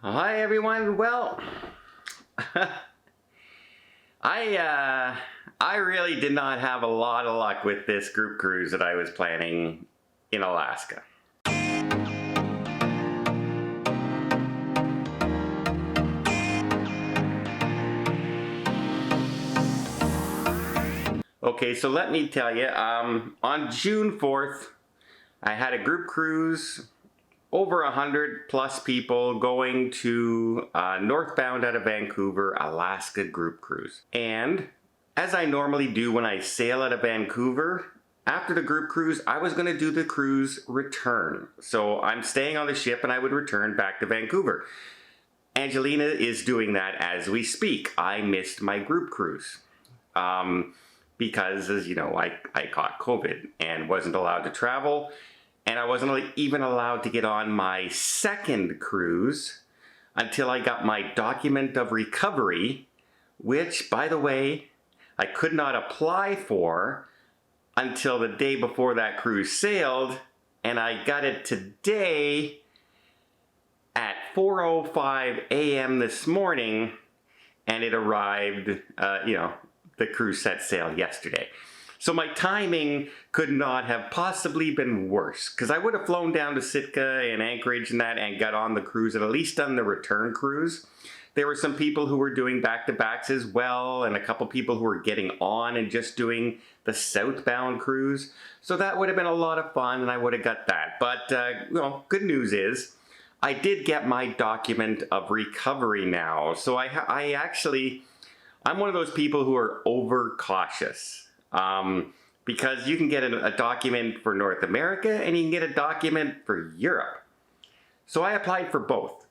Hi everyone. Well, I really did not have a lot of luck with this group cruise that I was planning in Alaska. Okay, so let me tell you, on June 4th, I had a group cruise, over 100 plus people going to northbound out of Vancouver, Alaska group cruise. And as I normally do when I sail out of Vancouver, after the group cruise, I was going to do the cruise return. So I'm staying on the ship and I would return back to Vancouver. Angelina is doing that as we speak. I missed my group cruise. Because, as you know, I caught COVID and wasn't allowed to travel. And I wasn't even allowed to get on my second cruise until I got my document of recovery, which, by the way, I could not apply for until the day before that cruise sailed. And I got it today at 4:05 a.m. this morning, and it arrived, the cruise set sail yesterday. So my timing could not have possibly been worse, because I would have flown down to Sitka and Anchorage and that and got on the cruise and at least done the return cruise. There were some people who were doing back-to-backs as well, and a couple people who were getting on and just doing the southbound cruise. So that would have been a lot of fun, and I would have got that. But, good news is, I did get my document of recovery now. So I'm one of those people who are overcautious. Because you can get a document for North America and you can get a document for Europe. So I applied for both.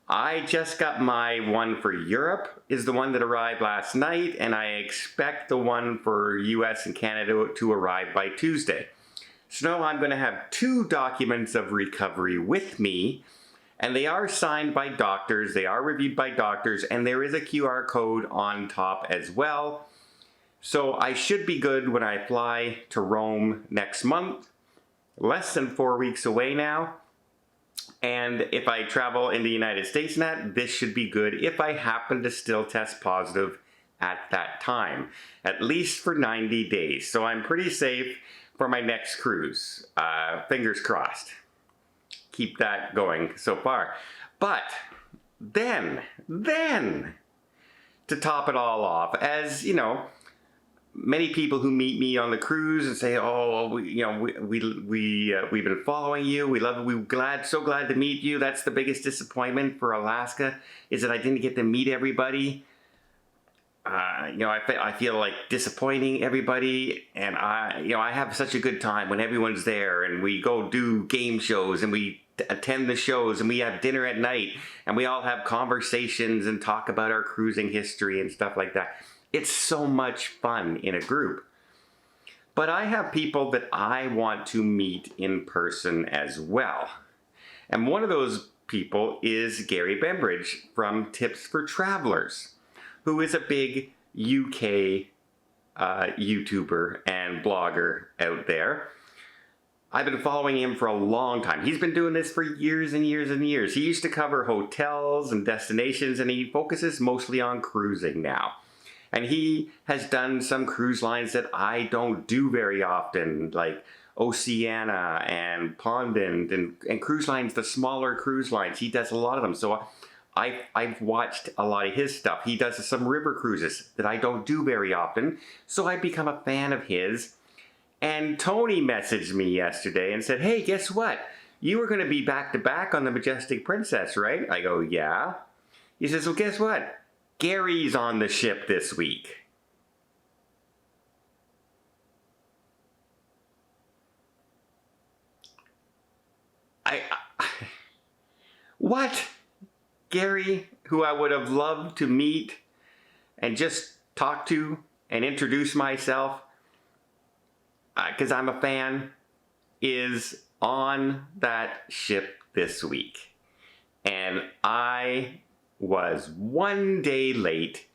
I just got my one for Europe, is the one that arrived last night, and I expect the one for US and Canada to arrive by Tuesday. So now I'm going to have two documents of recovery with me, and they are signed by doctors, they are reviewed by doctors, and there is a QR code on top as well. So I should be good when I fly to Rome next month, less than 4 weeks away now. And if I travel in the United States and that, this should be good if I happen to still test positive at that time, at least for 90 days. So I'm pretty safe for my next cruise. Fingers crossed. Keep that going so far. But then, to top it all off, as you know, many people who meet me on the cruise and say, "Oh, we've been following you. We love it. So glad to meet you." That's the biggest disappointment for Alaska, is that I didn't get to meet everybody. I feel like disappointing everybody, and I have such a good time when everyone's there, and we go do game shows, and we attend the shows, and we have dinner at night, and we all have conversations and talk about our cruising history and stuff like that. It's so much fun in a group. But I have people that I want to meet in person as well. And one of those people is Gary Bembridge from Tips for Travelers, who is a big UK YouTuber and blogger out there. I've been following him for a long time. He's been doing this for years and years and years. He used to cover hotels and destinations, and he focuses mostly on cruising now. And he has done some cruise lines that I don't do very often, like Oceania and Pondent and cruise lines, the smaller cruise lines. He does a lot of them. So I've watched a lot of his stuff. He does some river cruises that I don't do very often. So I've become a fan of his. And Tony messaged me yesterday and said, "Hey, guess what? You were going to be back to back on the Majestic Princess, right?" I go, "Yeah." He says, "Well, guess what? Gary's on the ship this week." What? Gary, who I would have loved to meet and just talk to and introduce myself, because I'm a fan, is on that ship this week. And I was 1 day late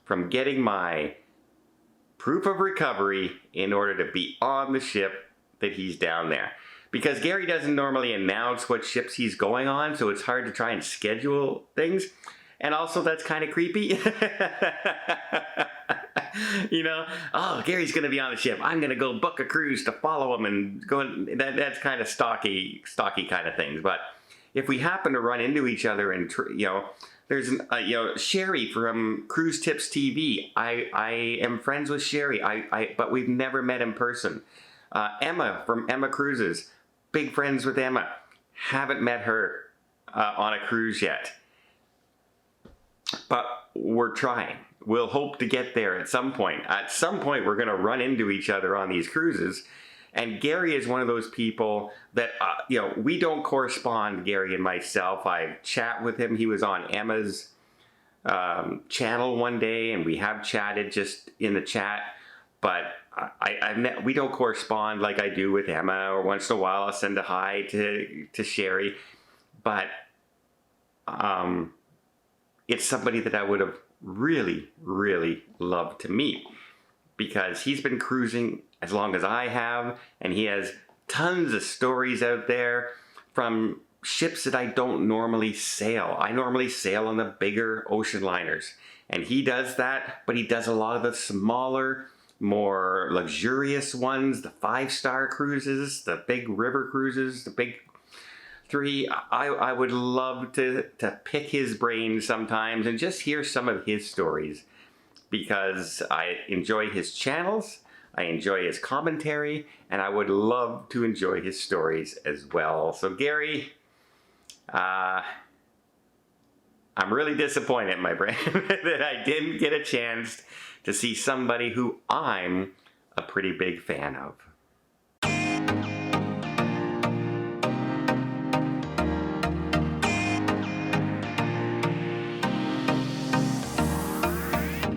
from getting my proof of recovery in order to be on the ship that he's down there. because Gary doesn't normally announce what ships he's going on, so it's hard to try and schedule things. And also, that's kind of creepy. You know, oh, Gary's going to be on the ship. I'm going to go book a cruise to follow him and go. That's kind of stocky kind of things. But if we happen to run into each other and, you know, there's, Sherry from Cruise Tips TV. I am friends with Sherry, but we've never met in person. Emma from Emma Cruises. Big friends with Emma. Haven't met her on a cruise yet. But we're trying. We'll hope to get there at some point. At some point, we're going to run into each other on these cruises. And Gary is one of those people that, we don't correspond, Gary and myself. I chat with him. He was on Emma's channel one day, and we have chatted just in the chat. But we don't correspond like I do with Emma, or once in a while I'll send a hi to Sherry. But it's somebody that I would have really, really loved to meet, because he's been cruising as long as I have, and he has tons of stories out there from ships that I don't normally sail. I normally sail on the bigger ocean liners, and he does that, but he does a lot of the smaller, more luxurious ones, the 5-star cruises, the big river cruises, the big 3. I would love to pick his brain sometimes and just hear some of his stories, because I enjoy his channels, I enjoy his commentary, and I would love to enjoy his stories as well. So Gary, I'm really disappointed, my friend, that I didn't get a chance to see somebody who I'm a pretty big fan of.